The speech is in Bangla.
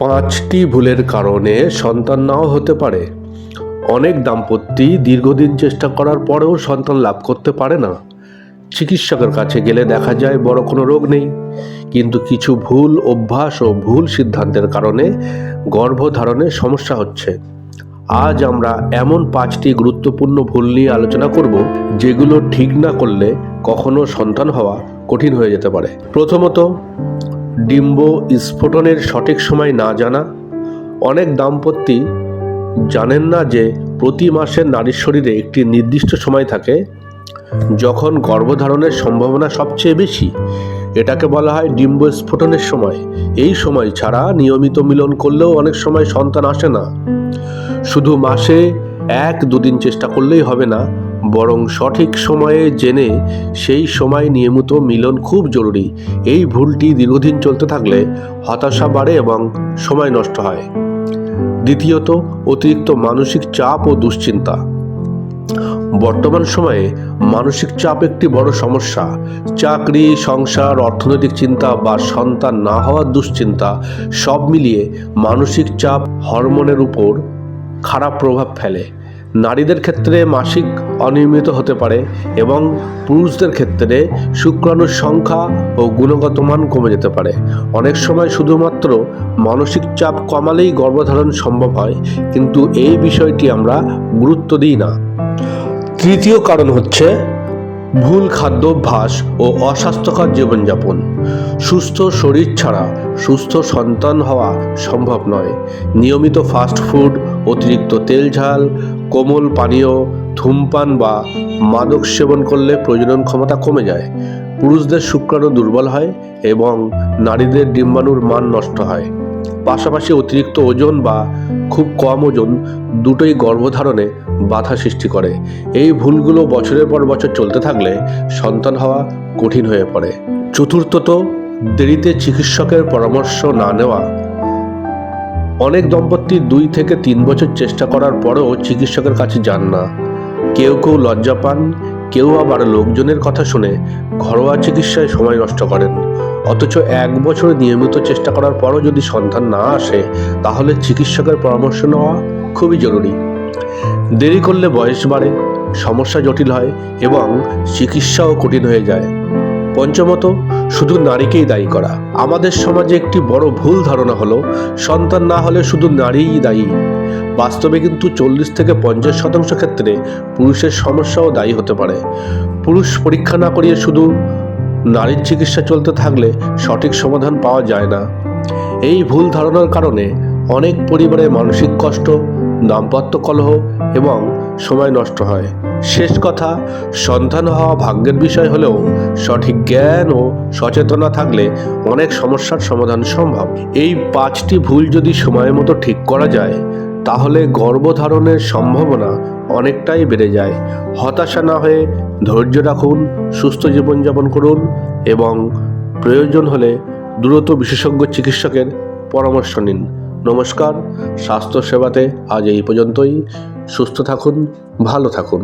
5টি ভুলের কারণে সন্তান নাও হতে পারে। অনেক দাম্পত্যই দীর্ঘদিন চেষ্টা করার পরেও সন্তান লাভ করতে পারে না। চিকিৎসকের কাছে গেলে দেখা যায় বড় কোনো রোগ নেই, কিন্তু কিছু ভুল অভ্যাস ও ভুল সিদ্ধান্তের কারণে গর্ভধারণে সমস্যা হচ্ছে। আজ আমরা এমন 5টি গুরুত্বপূর্ণ ভুল নিয়ে আলোচনা করব, যেগুলো ঠিক না করলে কখনো সন্তান হওয়া কঠিন হয়ে যেতে পারে। প্রথমত, ডিম্ব স্ফোটনের সঠিক সময় না জানা। অনেক দাম্পত্যই জানেন না যে প্রতি মাসে নারীর শরীরে একটি নির্দিষ্ট সময় থাকে যখন গর্ভধারণের সম্ভাবনা সবচেয়ে বেশি। এটাকে বলা হয় ডিম্ব স্ফোটনের সময়। এই সময় ছাড়া নিয়মিত মিলন করলেও অনেক সময় সন্তান আসে না। শুধু মাসে 1-2 দিন চেষ্টা করলেই হবে না, বরং সঠিক সময়ে জেনে সেই সময় নিয়মিত মিলন খুব জরুরি। এই ভুলটি দীর্ঘদিন চলতে থাকলে হতাশা বাড়ে এবং সময় নষ্ট হয়। দ্বিতীয়ত, অতিরিক্ত মানসিক চাপ ও দুশ্চিন্তা। বর্তমান সময়ে মানসিক চাপ একটি বড় সমস্যা। চাকরি, সংসার, অর্থনৈতিক চিন্তা বা সন্তান না হওয়ার দুশ্চিন্তা, সব মিলিয়ে মানসিক চাপ হরমোনের উপর খারাপ প্রভাব ফেলে। নারীদের ক্ষেত্রে মাসিক অনিয়মিত হতে পারে এবং পুরুষদের ক্ষেত্রে শুক্রাণুর সংখ্যা ও গুণগত মান কমে যেতে পারে। অনেক সময় শুধুমাত্র মানসিক চাপ কমালেই গর্ভধারণ সম্ভব হয়, কিন্তু এই বিষয়টি আমরা গুরুত্ব দিই না। তৃতীয় কারণ হচ্ছে ভুল খাদ্যাভ্যাস ও অস্বাস্থ্যকর জীবনযাপন। সুস্থ শরীর ছাড়া সুস্থ সন্তান হওয়া সম্ভব নয়। নিয়মিত ফাস্ট ফুড, অতিরিক্ত তেল ঝাল, কোমল পানীয়, ধূমপান বা মাদক সেবন করলে প্রজনন ক্ষমতা কমে যায়। পুরুষদের শুক্রাণু দুর্বল হয় এবং নারীদের ডিম্বাণুর মান নষ্ট হয়। পাশাপাশি অতিরিক্ত ওজন বা খুব কম ওজন দুটোই গর্ভধারণে বাধা সৃষ্টি করে। এই ভুলগুলো বছরের পর বছর চলতে থাকলে সন্তান হওয়া কঠিন হয়ে পড়ে। চতুর্থত, দেরিতে চিকিৎসকের পরামর্শ না নেওয়া। অনেক দম্পতি 2 থেকে 3 বছর চেষ্টা করার পরেও চিকিৎসকের কাছে যান না। কেউ লজ্জা পান, কেউ আবার লোকজনের কথা শুনে ঘরোয়া চিকিৎসায় সময় নষ্ট করেন। অথচ 1 বছর নিয়মিত চেষ্টা করার পরও যদি সন্তান না আসে, তাহলে চিকিৎসকের পরামর্শ নেওয়া খুবই জরুরি। দেরি করলে বয়স বাড়ে, সমস্যা জটিল হয় এবং চিকিৎসাও কঠিন হয়ে যায়। পঞ্চমত, শুধু নারীকেই দায়ী করা। আমাদের সমাজে একটি বড় ভুল ধারণা হলো সন্তান না হলে শুধু নারীই দায়ী। বাস্তবে কিন্তু 40 থেকে 50% ক্ষেত্রে পুরুষের সমস্যাও দায়ী হতে পারে। পুরুষ পরীক্ষা না করিয়ে শুধু নারীর চিকিৎসা চলতে থাকলে সঠিক সমাধান পাওয়া যায় না। এই ভুল ধারণার কারণে অনেক পরিবারে মানসিক কষ্ট, দাম্পত্য কলহ এবং সময় নষ্ট হয়। শেষ কথা, সন্তান হওয়া ভাগ্যের বিষয় হলেও সঠিক জ্ঞান ও সচেতনতা থাকলে অনেক সমস্যার সমাধান সম্ভব। এই 5টি ভুল যদি সময় মতো ঠিক করা যায়, তাহলে গর্ভধারণের সম্ভাবনা অনেকটাই বেড়ে যায়। হতাশা না হয়ে ধৈর্য রাখুন, সুস্থ জীবনযাপন করুন এবং প্রয়োজন হলে দ্রুত বিশেষজ্ঞ চিকিৎসকের পরামর্শ নিন। নমস্কার, স্বাস্থ্য সেবাতে আজ এই পর্যন্তই। সুস্থ থাকুন, ভালো থাকুন।